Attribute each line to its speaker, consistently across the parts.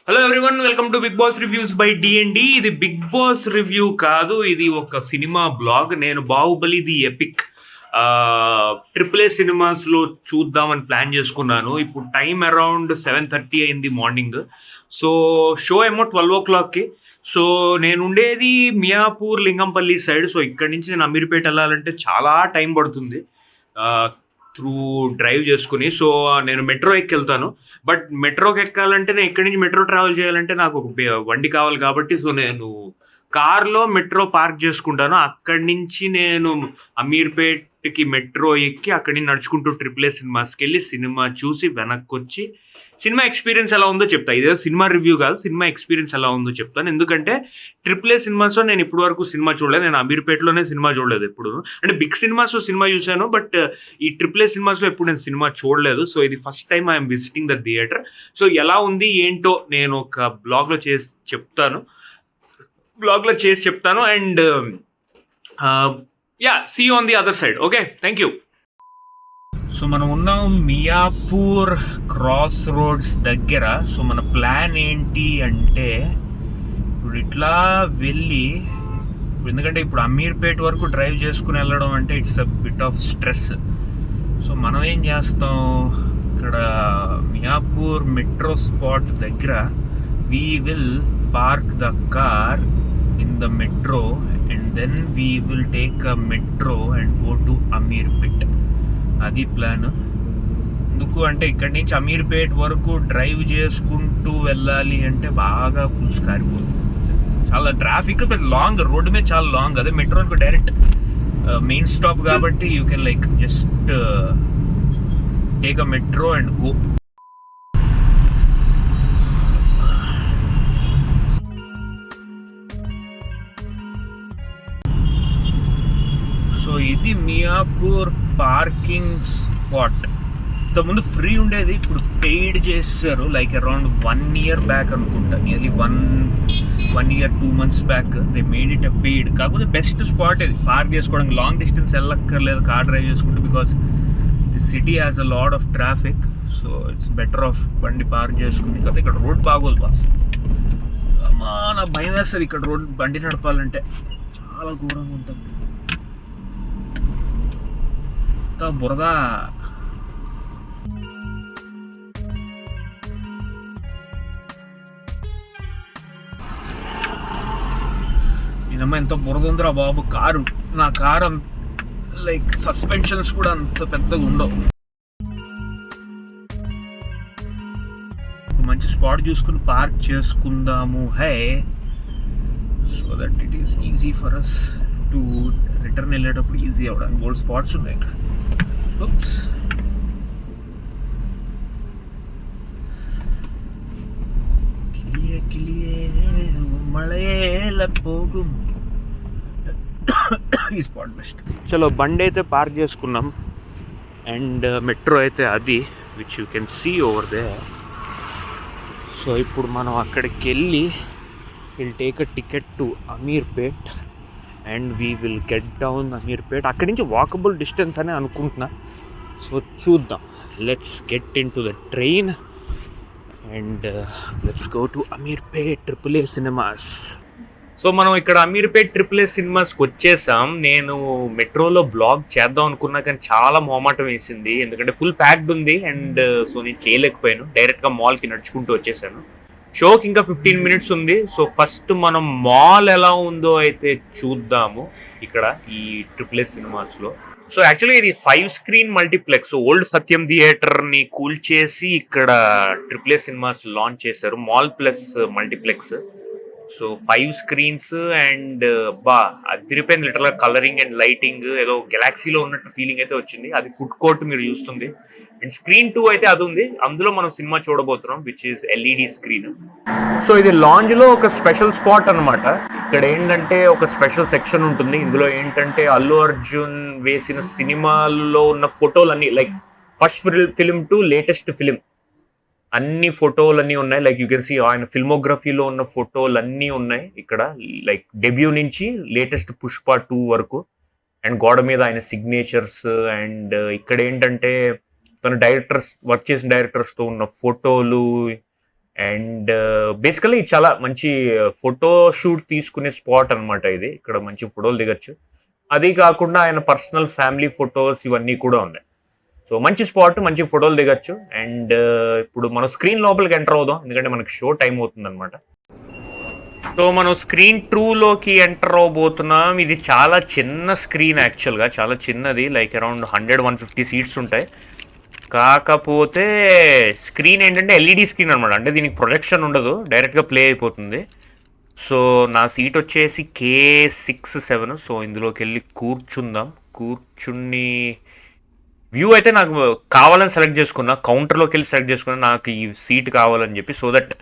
Speaker 1: Hello everyone, welcome to Bigg Boss reviews by DMD. ఇది Bigg Boss review కాదు, ఇది ఒక సినిమా బ్లాగ్. నేను బాహుబలి ది ఎపిక్ AAA సినిమాస్లో చూద్దామని ప్లాన్ చేసుకున్నాను. ఇప్పుడు టైం అరౌండ్ 7:30 అయింది మార్నింగ్. సో షో ఏమో 12 o'clockకి. సో నేను ఉండేది మియాపూర్ లింగంపల్లి సైడ్. సో ఇక్కడి నుంచి నేను అమీర్పేట వెళ్ళాలంటే చాలా టైం పడుతుంది త్రూ డ్రైవ్ చేసుకుని. సో నేను మెట్రో ఎక్కెళ్తాను. బట్ మెట్రోకి ఎక్కాలంటే నేను ఇక్కడి నుంచి మెట్రో ట్రావెల్ చేయాలంటే నాకు ఒక వండి కావాలి కాబట్టి సో నేను కార్లో మెట్రో పార్క్ చేసుకుంటాను. అక్కడి నుంచి నేను అమీర్పేట్కి మెట్రో ఎక్కి అక్కడి నుంచి నడుచుకుంటూ AAA సినిమాస్కి వెళ్ళి సినిమా చూసి వెనక్కి వచ్చి సినిమా ఎక్స్పీరియన్స్ ఎలా ఉందో చెప్తా. ఇదే సినిమా రివ్యూ కాదు, సినిమా ఎక్స్పీరియన్స్ ఎలా ఉందో చెప్తాను. ఎందుకంటే AAA సినిమాస్లో నేను ఇప్పటి వరకు సినిమా చూడలేదు. నేను అమీర్పేటలోనే సినిమా చూడలేదు ఎప్పుడు. అంటే బిగ్ సినిమాస్లో సినిమా చూశాను, బట్ ఈ AAA సినిమాస్లో ఎప్పుడు నేను సినిమా చూడలేదు. సో ఇది first time I'm visiting the theatre. So ఎలా ఉంది ఏంటో నేను ఒక బ్లాగ్లో చేసి చెప్తాను. And see you on the other side. Okay, thank you. So మనం ఉన్నాం మియాపూర్ క్రాస్ రోడ్స్ దగ్గర. సో మన ప్లాన్ ఏంటి అంటే ఇప్పుడు ఇట్లా వెళ్ళి, ఎందుకంటే ఇప్పుడు అమీర్పేట్ వరకు డ్రైవ్ చేసుకుని వెళ్ళడం అంటే it's a bit of stress. So మనం ఏం చేస్తాం, ఇక్కడ మియాపూర్ మెట్రో స్పాట్ దగ్గర we will park the car in the metro and then we will take a metro and go to Ameerpet. అది ప్లాన్. ఎందుకు అంటే ఇక్కడి నుంచి అమీర్పేట్ వరకు డ్రైవ్ చేసుకుంటూ వెళ్ళాలి అంటే బాగా పులుసు కారిపోతుంది. చాలా ట్రాఫిక్, లాంగ్ రోడ్ మీద చాలా లాంగ్. అదే మెట్రో అనుకో డైరెక్ట్ మెయిన్ స్టాప్ కాబట్టి you can like just take a metro and go. So ఇది మియాపూర్ పార్కింగ్ స్పాట్. ఇంతకుముందు ఫ్రీ ఉండేది, ఇప్పుడు పెయిడ్ చేస్తారు. లైక్ అరౌండ్ 1 year బ్యాక్ అనుకుంటా, nearly 1 year 2 months back they made it a paid. కాకపోతే best spot ఇది park చేసుకోవడానికి. లాంగ్ డిస్టెన్స్ వెళ్ళక్కర్లేదు కార్ డ్రైవ్ చేసుకుంటే, because the city has a lot of traffic. So it's better of బండి park చేసుకుని. కాకపోతే ఇక్కడ రోడ్ బాగోదు బాస్. అమ్మా నా భయం వేస్తుంది ఇక్కడ రోడ్ బండి నడపాలంటే, చాలా ఘోరంగా ఉంటుంది. బురద. నేనమ్మ ఎంత బురద ఉందిరా బాబు. నా కారు లైక్ సస్పెన్షన్స్ కూడా అంత పెద్దగా ఉండవు. మంచి స్పాట్ చూసుకుని పార్క్ చేసుకుందాము హే, so that it is easy for us to return వెళ్ళేటప్పుడు ఈజీ అవ్వడానికి. గోల్డ్ స్పాట్స్ ఉన్నాయి ఇక్కడ. ఈ స్పాట్ బెస్ట్. చలో బండి అయితే పార్క్ చేసుకున్నాం అండ్ మెట్రో అయితే అది which you can see over there. So ఇప్పుడు మనం అక్కడికి వెళ్ళి will take a ticket to Ameerpet and we will get down Ameerpet. అక్కడి నుంచి వాకబుల్ డిస్టెన్స్ అని అనుకుంటున్నా. సో చూద్దాం. Let's get into the train and let's go to Ameerpet AAA cinemas. So మనం ఇక్కడ అమీర్పేట్ AAA సినిమాస్కి వచ్చేసాం. నేను మెట్రోలో బ్లాగ్ చేద్దాం అనుకున్నా కానీ చాలా మొహమాటం వేసింది, ఎందుకంటే ఫుల్ ప్యాక్డ్ ఉంది. అండ్ సో నేను చేయలేకపోయాను. డైరెక్ట్గా మాల్కి నడుచుకుంటూ వచ్చేసాను. షోకి ఇంకా 15 minutes ఉంది. సో ఫస్ట్ మనం మాల్ ఎలా ఉందో అయితే చూద్దాము ఇక్కడ ఈ AAA సినిమాస్లో. సో యాక్చువల్లీ ఇది 5 screen మల్టీప్లెక్స్. ఓల్డ్ సత్యం థియేటర్ని కూల్చేసి ఇక్కడ AAA సినిమాస్ లాంచ్ చేశారు, mall plus multiplex. So 5 screens and అదిరిపోయింది లిటరల్గా. కలరింగ్ అండ్ లైటింగ్ ఏదో గెలాక్సీలో ఉన్నట్టు ఫీలింగ్ అయితే వచ్చింది. అది ఫుడ్ కోర్ట్ మీరు చూస్తుంది. అండ్ స్క్రీన్ 2 అయితే అది ఉంది, అందులో మనం సినిమా చూడబోతున్నాం which is LED screen. So ఇది లాంజ్ లో ఒక స్పెషల్ స్పాట్ అనమాట. ఇక్కడ ఏంటంటే ఒక స్పెషల్ సెక్షన్ ఉంటుంది. ఇందులో ఏంటంటే అల్లు అర్జున్ వేసిన సినిమాల్లో ఉన్న ఫోటోలన్నీ, like first film to latest film అన్ని ఫోటోలన్నీ ఉన్నాయి. లైక్ యూ కెన్ సీ ఆయన ఫిల్మోగ్రఫీలో ఉన్న ఫోటోలన్నీ ఉన్నాయి ఇక్కడ, లైక్ డెబ్యూ నుంచి లేటెస్ట్ పుష్ప 2 వరకు. అండ్ గోడ మీద ఆయన సిగ్నేచర్స్. అండ్ ఇక్కడ ఏంటంటే తన వర్క్ చేసిన డైరెక్టర్స్తో ఉన్న ఫోటోలు,
Speaker 2: అండ్ బేసికలీ చాలా మంచి ఫోటో షూట్ తీసుకునే స్పాట్ అనమాట ఇది. ఇక్కడ మంచి ఫోటోలు దిగచ్చు. అది కాకుండా ఆయన పర్సనల్ ఫ్యామిలీ ఫొటోస్ ఇవన్నీ కూడా ఉన్నాయి. సో మంచి స్పాట్, మంచి ఫోటోలు దిగచ్చు. అండ్ ఇప్పుడు మనం స్క్రీన్ లోపలికి ఎంటర్ అవుదాం, ఎందుకంటే మనకి షో టైం అవుతుంది అనమాట. సో మనం స్క్రీన్ 2లోకి ఎంటర్ అవబోతున్నాం. ఇది చాలా చిన్న స్క్రీన్, యాక్చువల్గా చాలా చిన్నది, లైక్ అరౌండ్ 100-150 సీట్స్ ఉంటాయి. కాకపోతే స్క్రీన్ ఏంటంటే ఎల్ఈడి స్క్రీన్ అనమాట, అంటే దీనికి ప్రొజెక్షన్ ఉండదు, డైరెక్ట్గా ప్లే అయిపోతుంది. సో నా సీట్ వచ్చేసి K67. సో ఇందులోకి వెళ్ళి కూర్చుందాం. కూర్చుని వ్యూ అయితే నాకు కావాలని సెలెక్ట్ చేసుకున్నా, కౌంటర్లోకి వెళ్ళి సెలెక్ట్ చేసుకున్నా, నాకు ఈ సీట్ కావాలని చెప్పి, సో దట్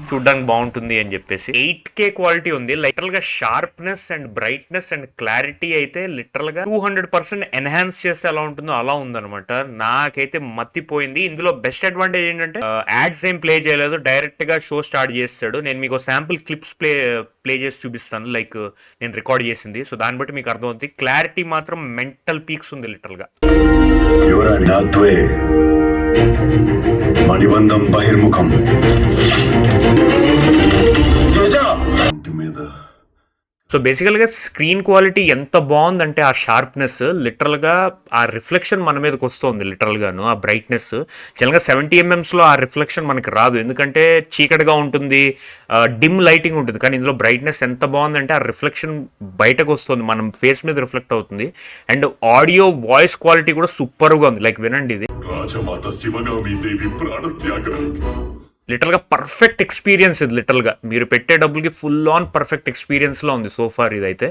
Speaker 2: చూడడానికి బాగుంటుంది అని చెప్పేసి. 8K క్వాలిటీ ఉంది. లిటరల్గా sharpness and brightness and clarity అయితే లిటరల్గా 200% ఎన్హాన్స్ చేస్తే ఎలా ఉంటుందో అలా ఉందన్నమాట. నాకైతే మత్తిపోయింది. ఇందులో బెస్ట్ అడ్వాంటేజ్ ఏంటంటే యాడ్స్ ఏం ప్లే చేయలేదు, డైరెక్ట్గా షో స్టార్ట్ చేస్తాడు. నేను మీకు శాంపుల్ క్లిప్స్ ప్లే చేసి చూపిస్తాను, లైక్ నేను రికార్డ్ చేసింది. సో దాన్ని బట్టి మీకు అర్థమవుతుంది. క్లారిటీ మాత్రం మెంటల్ పీక్స్ ఉంది లిటరల్గా.
Speaker 3: యువరాజ్ఞాత్వే మణిబంధం బహిర్ముఖం మీద.
Speaker 2: సో బేసికల్గా స్క్రీన్ క్వాలిటీ ఎంత బాగుందంటే ఆ షార్ప్నెస్, లిటరల్గా ఆ రిఫ్లెక్షన్ మన మీదకి వస్తుంది లిటరల్గాను. ఆ బ్రైట్నెస్ జనరల్గా 70mm ఆ రిఫ్లెక్షన్ మనకి రాదు, ఎందుకంటే చీకటిగా ఉంటుంది, డిమ్ లైటింగ్ ఉంటుంది. కానీ ఇందులో బ్రైట్నెస్ ఎంత బాగుందంటే ఆ రిఫ్లెక్షన్ బయటకు వస్తుంది, మనం ఫేస్ మీద రిఫ్లెక్ట్ అవుతుంది. అండ్ ఆడియో వాయిస్ క్వాలిటీ కూడా సూపర్గా ఉంది. లైక్ వినండి, ఇది
Speaker 3: రాజమాత శివగామి దేవి ప్రాణత్యాగానికి
Speaker 2: లిటరల్గా పర్ఫెక్ట్ ఎక్స్పీరియన్స్. ఇది లిటరల్గా మీరు పెట్టే డబ్బులకి ఫుల్ ఆన్ పర్ఫెక్ట్ ఎక్స్పీరియన్స్లో ఉంది సో ఫార్ ఇదైతే.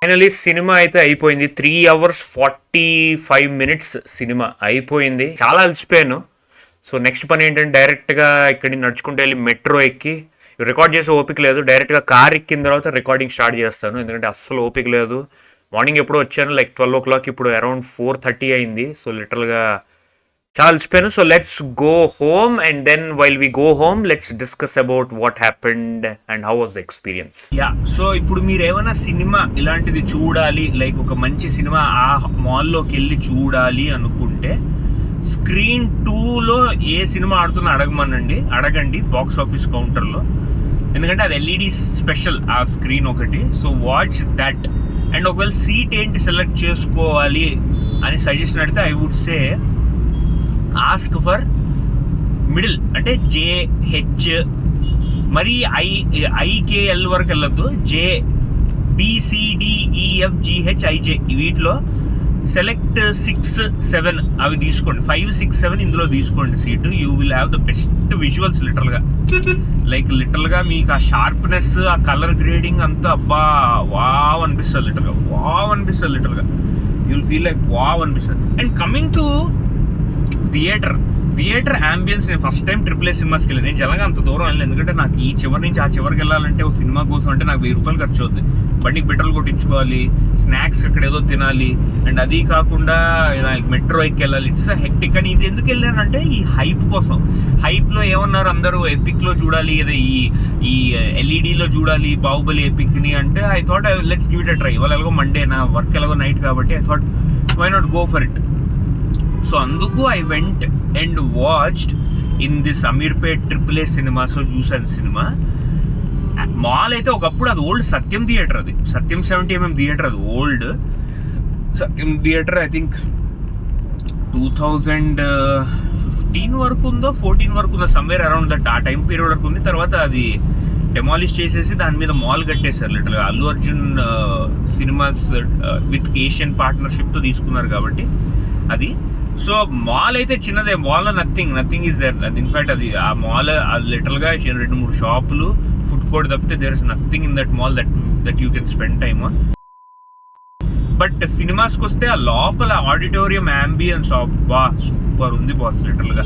Speaker 2: ఫైనలీ సినిమా అయితే అయిపోయింది. 3 hours 45 minutes సినిమా అయిపోయింది. చాలా అలసిపోయాను. సో నెక్స్ట్ పని ఏంటంటే డైరెక్ట్గా ఇక్కడి నడుచుకుంటూ వెళ్ళి మెట్రో ఎక్కి, రికార్డ్ చేసే ఓపిక లేదు, డైరెక్ట్గా కార్ ఎక్కిన తర్వాత రికార్డింగ్ స్టార్ట్ చేస్తాను, ఎందుకంటే అస్సలు ఓపిక లేదు. మార్నింగ్ ఎప్పుడో వచ్చాను, లైక్ 12 o'clock, ఇప్పుడు అరౌండ్ 4:30 అయింది. సో లిటరల్గా చాలా అలసిపోయాను. So let's go home, and then while we go home let's discuss about what happened and how was the experience.
Speaker 1: Yeah, so ఇప్పుడు మీరు ఏమైనా సినిమా ఇలాంటిది చూడాలి, లైక్ ఒక మంచి సినిమా ఆ మాల్లోకి వెళ్ళి చూడాలి అనుకుంటే స్క్రీన్ 2లో ఏ సినిమా ఆడుతున్నా అడగండి బాక్స్ ఆఫీస్ కౌంటర్లో, ఎందుకంటే అది ఎల్ఈడి స్పెషల్ ఆ స్క్రీన్ ఒకటి. So watch that. అండ్ ఒకవేళ సీట్ ఏంటి సెలెక్ట్ చేసుకోవాలి అని సజెషన్ అడిగితే I would say ask for middle, అంటే JH, మరి IKL వరకు వెళ్ళొద్దు, JBCDEFGHIJ వీటిలో సెలెక్ట్ 6-7 అవి తీసుకోండి. 5-6-7 ఇందులో తీసుకోండి seat. You will have the best visuals లిటరల్గా. లైక్ లిటరల్గా మీకు ఆ షార్ప్నెస్, ఆ కలర్ గ్రేడింగ్ అంతా అబ్బా వావ్ అనిపిస్తుంది లిటరల్గా. You will feel like wow అనిపిస్తుంది. And coming to theatre ambience, నేను ఫస్ట్ టైం AAA సినిమాస్కి వెళ్ళాను. నేను జనగా అంత దూరం వెళ్ళాను, ఎందుకంటే నాకు ఈ చివరి నుంచి ఆ చివరికి వెళ్ళాలంటే ఒక సినిమా కోసం అంటే నాకు 1000 రూపాయలు ఖర్చు అవుతుంది. బండికి పెట్రోల్ కొట్టించుకోవాలి, స్నాక్స్ అక్కడ ఏదో తినాలి, అండ్ అది కాకుండా మెట్రో ఎక్కి వెళ్ళాలి. It's hectic. అని ఇది ఎందుకు వెళ్ళానంటే ఈ హైప్ కోసం. హైప్లో ఏమన్నారు అందరూ, ఎపిక్లో చూడాలి, అదే ఈ ఎల్ఈడిలో చూడాలి బాహుబలి ఎపిక్ని అంటే, I thought let's give it a try. ఇవాళ ఎలాగో మండే, నా వర్క్ ఎలాగో నైట్ కాబట్టి I thought why not go for it. So అందుకు I went and watched in this Ameerpet AAA సినిమాస్లో చూసాను సినిమా. మాల్ అయితే ఒకప్పుడు అది ఓల్డ్ సత్యం థియేటర్, అది సత్యం 70mm థియేటర్, అది old Satyam theatre. I think 2015 వరకు ఉందో 14 వరకు ఉందో, సమ్వేర్ అరౌండ్ దట్ ఆ టైం పీరియడ్ వరకు ఉంది. తర్వాత అది డెమాలిష్ చేసేసి దాని మీద మాల్ కట్టేశారు లిటరల్గా. Allu Arjun cinemas with Asian పార్ట్నర్షిప్తో తీసుకున్నారు కాబట్టి అది. సో మాల్ అయితే చిన్నదే, మాల్లో నథింగ్ ఈజ్ దేర్. అది ఇన్ఫాక్ట్ అది ఆ మాల్ లిటరల్గా 2-3 షాపులు, ఫుడ్ కోర్ట్ తప్పితే there is nothing in that mall that you can spend time on. But సినిమాస్కి వస్తే ఆ లోపల ఆడిటోరియం అంబియన్స్ అబ్బా సూపర్ ఉంది బాస్ లిటరల్గా.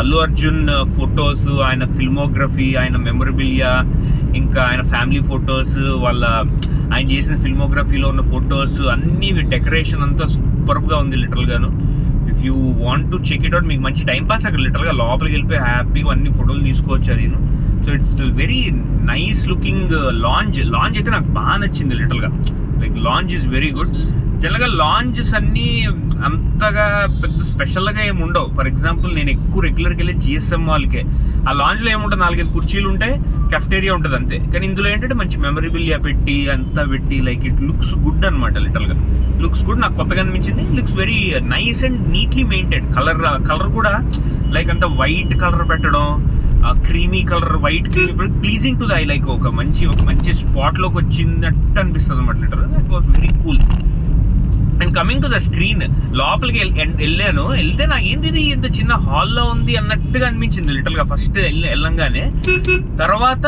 Speaker 1: అల్లు అర్జున్ ఫొటోస్, ఆయన ఫిల్మోగ్రఫీ, ఆయన మెమొరబిలియా, ఇంకా ఆయన ఫ్యామిలీ ఫొటోస్, ఆయన చేసిన ఫిల్మోగ్రఫీలో ఉన్న ఫొటోస్ అన్నీ, డెకరేషన్ అంతా సూపర్గా ఉంది లిటరల్గాను. If you want to check it out, మీకు మంచి టైం పాస్ అక్కడ లిటరల్గా లోపలికి వెళ్ళిపోయి హ్యాపీగా అన్ని ఫోటోలు తీసుకోవచ్చు అది. So it's very nice looking lounge అయితే నాకు బాగా నచ్చింది లిటరల్గా. Like lounge is very good. జనరల్గా లాంచెస్ అన్నీ అంతగా పెద్ద స్పెషల్గా ఏమి ఉండవు. ఫర్ ఎగ్జాంపుల్ నేను ఎక్కువ రెగ్యులర్గా వెళ్ళి జిఎస్ఎం మాల్కే, ఆ లాంచ్లో ఏముంటుంది, 4-5 కుర్చీలు ఉంటాయి, కెఫ్టేరియా ఉంటుంది అంతే. కానీ ఇందులో ఏంటంటే మంచి మెమరబిలియా పెట్టి అంతా పెట్టి లైక్ ఇట్ లుక్స్ గుడ్ అనమాట. లిటరల్గా లుక్స్ గుడ్, నాకు కొత్తగా అనిపించింది. Looks very nice and neatly maintain. Colour కూడా లైక్ అంత వైట్ కలర్ పెట్టడం, creamy colour, white creamy, pleasing to the I. Like ఒక మంచి స్పాట్లోకి వచ్చినట్టు అనిపిస్తుంది అనమాట. లిటరల్గా it was very cool. And coming to the screen, లోపలికి వెళ్తే నాకు ఏంది ఇది ఇంత చిన్న హాల్లో ఉంది అన్నట్టుగా అనిపించింది లిటరల్గా ఫస్ట్ వెళ్ళంగానే. తర్వాత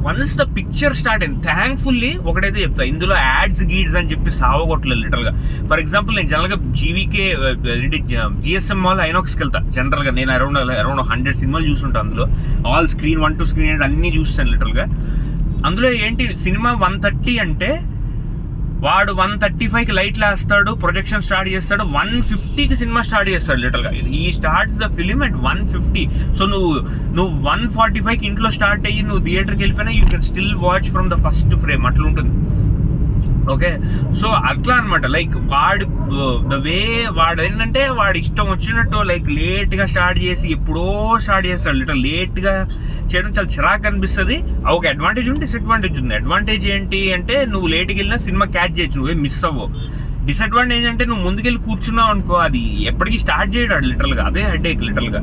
Speaker 1: వన్స్ ద పిక్చర్ స్టార్ట్ అయింది, థ్యాంక్ఫుల్లీ ఒకటైతే చెప్తా, ఇందులో యాడ్స్ గీడ్స్ అని చెప్పి సావగొట్టలేదు లిటరల్గా. ఫర్ ఎగ్జాంపుల్ నేను జనరల్గా జిఎస్ఎం మాల్ ఐనాక్స్కి వెళ్తా జనరల్గా. నేను అరౌండ్ 100 సినిమాలు చూసుంటాను అందులో. ఆల్ స్క్రీన్ 1 to screen 8 అన్నీ చూస్తాను లిటరల్గా. అందులో ఏంటి, సినిమా 1:30 అంటే వాడు 1:35కి లైట్లు వేస్తాడు, ప్రొజెక్షన్ స్టార్ట్ చేస్తాడు, 1:50కి సినిమా స్టార్ట్ చేస్తాడు లిటరల్గా. ఈ starts the film at 1:50. So నువ్వు 1:45కి ఇంట్లో స్టార్ట్ అయ్యి నువ్వు థియేటర్కి వెళ్ళిపోయినా you can still watch from the first frame, అట్లా ఉంటుంది. ఓకే, సో అట్లా అనమాట. లైక్ వాడు ఏంటంటే వాడు ఇష్టం వచ్చినట్టు లైక్ లేట్గా స్టార్ట్ చేసి ఎప్పుడో స్టార్ట్ చేస్తాడు. లిటరల్ లేట్గా చేయడం చాలా చిరాకు అనిపిస్తుంది. ఒక అడ్వాంటేజ్ ఉంది, డిసడ్వాంటేజ్ ఉంది. అడ్వాంటేజ్ ఏంటి అంటే నువ్వు లేట్కి వెళ్ళినా సినిమా క్యాచ్ చేయొచ్చు, నువ్వేం మిస్ అవ్వవు. డిసడ్వాంటేజ్ అంటే నువ్వు ముందుకెళ్ళి కూర్చున్నావు అనుకో, అది ఎప్పటికీ స్టార్ట్ చేయడాడు లిటరల్గా, అదే హెడేక్ లిటరల్గా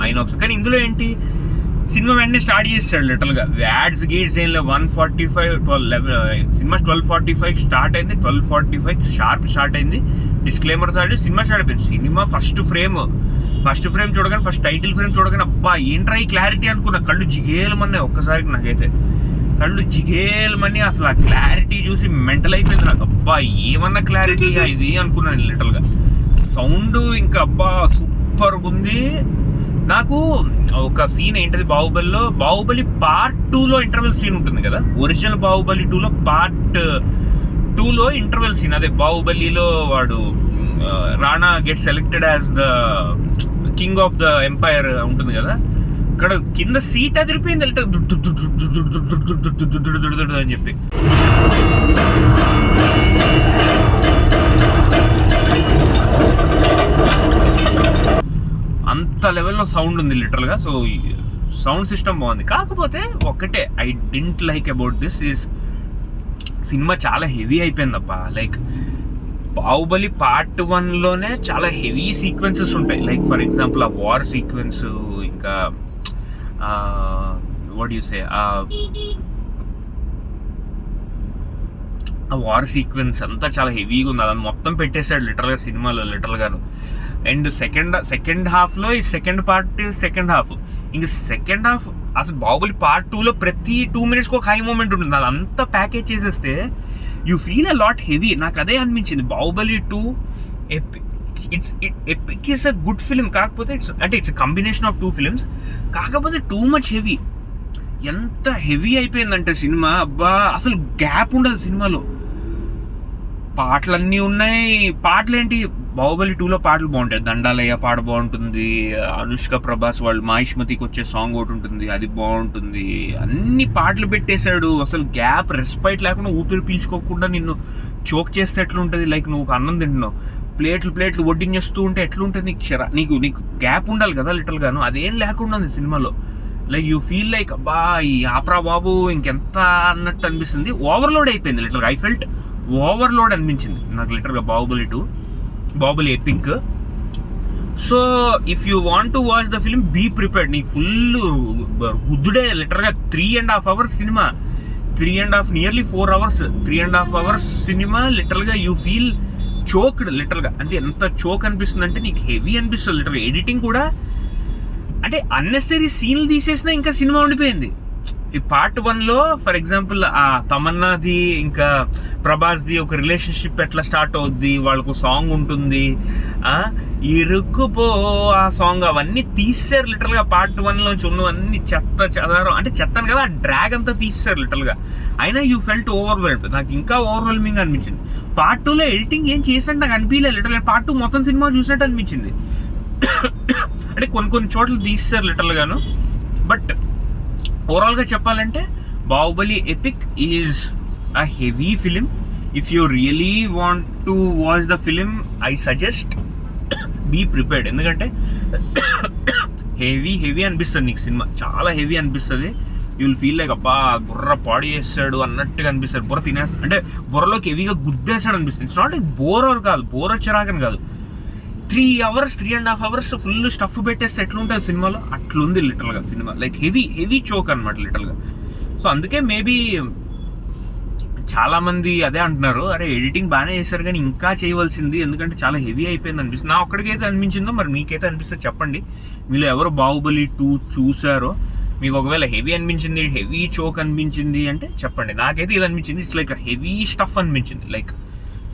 Speaker 1: ఐనాక్స్. కానీ ఇందులో ఏంటి, సినిమా వెంటనే స్టార్ట్ చేస్తాడు లిటరల్గా. యాడ్స్ గీడ్స్ ఏం లేవు. 1:45 సినిమా 12:45 స్టార్ట్ అయింది, 12:45 షార్ప్ స్టార్ట్ అయింది. డిస్క్లైమర్ స్టార్ట్, సినిమా స్టార్ట్ అయిపోయింది. సినిమా ఫస్ట్ ఫ్రేమ్ చూడగానే, ఫస్ట్ టైటిల్ ఫ్రేమ్ చూడగానే అబ్బా ఏంట్రా ఈ క్లారిటీ అనుకున్నా. కళ్ళు జిగేలమన్నాయి ఒక్కసారికి, నాకైతే కళ్ళు జిగేలమని. అసలు ఆ క్లారిటీ చూసి మెంటల్ అయిపోయింది నాకు. అబ్బా ఏమన్నా క్లారిటీ ఇది అనుకున్నాను లిటరల్గా. సౌండ్ ఇంకా అబ్బా సూపర్ ఉంది. నాకు ఒక సీన్ ఏంటది, బాహుబలి పార్ట్ 2లో ఇంటర్వెల్ సీన్ ఉంటుంది కదా. ఒరిజినల్ బాహుబలి 2లో పార్ట్ 2లో ఇంటర్వెల్ సీన్, అదే బాహుబలిలో వాడు Rana get selected as the king of the umpire ఉంటుంది కదా. ఇక్కడ కింద సీట్ అదిరిపోయింది అని చెప్పి. అంత లెవెల్లో సౌండ్ ఉంది లిటరల్గా. సో సౌండ్ సిస్టమ్ బాగుంది. కాకపోతే ఒకటే I didn't like about this is, cinema చాలా హెవీ అయిపోయిందబ్బా. లైక్ బాహుబలి పార్ట్ 1లోనే చాలా హెవీ సీక్వెన్సెస్ ఉంటాయి. లైక్ ఫర్ ఎగ్జాంపుల్ ఆ వార్ సీక్వెన్స్, ఇంకా వాట్ యు సే, ఆ వార్ సీక్వెన్స్ అంతా చాలా హెవీగా ఉంది. అది మొత్తం పెట్టేశాడు లిటరల్గా సినిమాలో లిటరల్గాను. అండ్ సెకండ్ హాఫ్లో ఈ సెకండ్ హాఫ్ ఇంక సెకండ్ హాఫ్ అసలు బాహుబలి పార్ట్ 2లో ప్రతి 2 minutesకి ఒక హై మూమెంట్ ఉంటుంది. అదంతా ప్యాకేజ్ చేసేస్తే you feel a lot heavy. నాకు అదే అనిపించింది. Baahubali 2 epic is a good film, కాకపోతే ఇట్స్ కంబినేషన్ ఆఫ్ 2 films, కాకపోతే టూ మచ్ హెవీ. ఎంత హెవీ అయిపోయిందంటే సినిమా, అబ్బా అసలు గ్యాప్ ఉండదు సినిమాలో. పాటలన్నీ ఉన్నాయి. పాటలు ఏంటి, బాహుబలి 2లో పాటలు బాగుంటాయి. దండాలయ్య పాట బాగుంటుంది, అనుష్క ప్రభాస్ వాళ్ళు మాహిష్మతికి వచ్చే సాంగ్ ఒకటి ఉంటుంది, అది బాగుంటుంది. అన్ని పాటలు పెట్టేశాడు. అసలు గ్యాప్, రెస్పైట్ లేకుండా, ఊపిరి పీల్చుకోకుండా నిన్ను చోక్ చేస్తే ఎట్లుంటుంది. లైక్ నువ్వు అన్నం తింటున్నావు, ప్లేట్లు వడ్డించేస్తూ ఉంటే ఎట్లుంటుంది నీకు గ్యాప్ ఉండాలి కదా లిటరల్గాను. అదేం లేకుండా ఉంది సినిమాలో. లైక్ యూ ఫీల్ లైక్ అబ్బా ఈ ఆపరా బాబు ఇంకెంత అన్నట్టు అనిపిస్తుంది. ఓవర్లోడ్ అయిపోయింది లిటరల్గా. ఐ ఫెల్ట్ ఓవర్లోడ్ అనిపించింది నాకు లిటరల్గా Baahubali epic. So if you want to watch the film, be prepared. నీకు ఫుల్ గుద్దుడే లిటరల్గా. 3.5 hours cinema, 3.5 nearly 4 hours, 3.5 hours సినిమా. లిటరల్గా యూ ఫీల్ చోక్డ్ లిటరల్గా. అంటే ఎంత చోక్ అనిపిస్తుంది అంటే నీకు హెవీ అనిపిస్తుంది లిటరల్గా. ఎడిటింగ్ కూడా అంటే అన్నెసరీ సీన్లు తీసేసినా ఇంకా సినిమా ఉండిపోయింది. ఈ పార్ట్ 1లో ఫర్ ఎగ్జాంపుల్ ఆ తమన్నాది ఇంకా ప్రభాస్ది ఒక రిలేషన్షిప్ ఎట్లా స్టార్ట్ అవుద్ది, వాళ్ళకు సాంగ్ ఉంటుంది, ఇరుక్కుపో ఆ సాంగ్, అవన్నీ తీసారు లిటరల్గా. పార్ట్ 1లోంచి ఉన్నవన్నీ చెదారం, అంటే చెత్తను కదా, ఆ డ్రాగ్ అంతా తీసారు లిటరల్గా. అయినా యూ ఫెల్ట్ ఓవర్వెల్డ్. నాకు ఇంకా ఓవర్వెల్మింగ్ అనిపించింది. పార్ట్ 2లో ఎడిటింగ్ ఏం చేసినట్టు నాకు అనిపించలేదు లిటరల్గా. పార్ట్ 2 మొత్తం సినిమా చూసినట్టు అనిపించింది. అంటే కొన్ని చోట్ల తీస్తారు లిటరల్గాను. బట్ ఓవరాల్గా చెప్పాలంటే Baahubali epic is a heavy film. If you really want to watch the film I suggest be prepared. ఎందుకంటే హెవీ అనిపిస్తుంది నీకు సినిమా, చాలా హెవీ అనిపిస్తుంది. యూ విల్ ఫీల్ లైక్ అబ్బా బుర్ర పాడు చేస్తాడు అన్నట్టుగా అనిపిస్తుంది, బుర్ర తినేస్తాడు అంటే బుర్రలోకి హెవీగా గుద్దేస్తాడు అనిపిస్తుంది. ఇట్స్ నాట్ లైక్ బోర్ కాదు, బోర్ వచ్చేరాకని కాదు, 3.5 hours ఫుల్ స్టఫ్ పెట్టేస్తే ఎట్లుంటుంది సినిమాలో అట్లుంది లిటరల్గా సినిమా. లైక్ హెవీ చోక్ అనమాట లిటరల్గా. సో అందుకే మేబీ చాలామంది అదే అంటున్నారు, అరే ఎడిటింగ్ బాగానే చేశారు కానీ ఇంకా చేయవలసింది, ఎందుకంటే చాలా హెవీ అయిపోయింది అనిపిస్తుంది. నా ఒక్కడికైతే అనిపించిందో, మరి మీకైతే అనిపిస్తే చెప్పండి. మీలో ఎవరు బాహుబలి 2 చూసారో, మీకు ఒకవేళ హెవీ అనిపించింది, హెవీ చోక్ అనిపించింది అంటే చెప్పండి. నాకైతే ఇది అనిపించింది, ఇట్స్ లైక్ హెవీ స్టఫ్ అనిపించింది. లైక్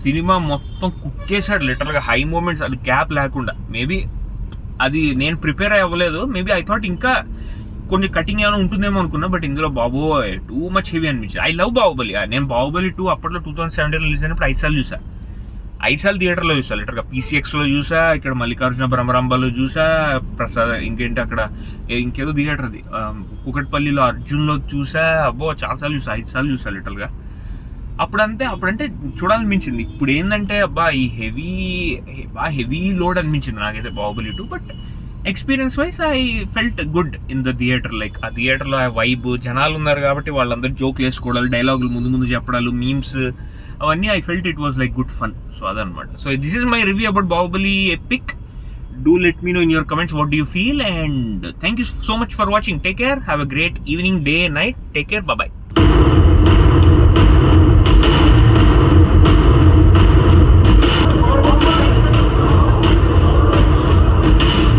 Speaker 1: సినిమా మొత్తం కుక్కేసాడు లిటరల్గా, హై మూమెంట్స్, అది గ్యాప్ లేకుండా. మేబీ అది నేను ప్రిపేర్ అవ్వలేదు, మేబీ ఐ థాట్ ఇంకా కొంచెం కటింగ్ ఏమైనా ఉంటుందేమో అనుకున్నా, బట్ ఇందులో బాబోయ్ టూ మచ్ హెవీ అనిపించింది. I love Baahubali. నేను బాహుబలి 2 అప్పట్లో 2017 రిలీజ్ అయినప్పుడు 5 సార్లు చూసా, 5 సార్లు థియేటర్లో చూసా లిటర్గా. PCXలో చూసా, ఇక్కడ మల్లికార్జున బ్రహ్మరంభలో చూసా, ప్రసాద్ ఇంకేంటి అక్కడ ఇంకేదో థియేటర్ అది కూకట్పల్లిలో అర్జున్లో చూసా, అబ్బో చాలాసార్లు చూసా, 5 సార్లు చూసా లిటర్గా. అప్పుడంటే చూడాలనిపించింది. ఇప్పుడు ఏంటంటే అబ్బా ఈ హెవీ లోడ్ అనిపించింది నాకైతే Baahubali 2. But experience wise I felt good in the theatre. Like ఆ థియేటర్లో ఆ వైబ్, జనాలు ఉన్నారు కాబట్టి వాళ్ళందరూ జోక్లు వేసుకోవడాలు, డైలాగులు ముందు చెప్పడాలు, మీమ్స్, అవన్నీ I felt it was like good fun. So అదనమాట. So this is my review about Baahubali epic. Do let me know in your comments what do you feel, and thank you so much for watching. Take care, have a great evening, day, night. Take care, bye bye.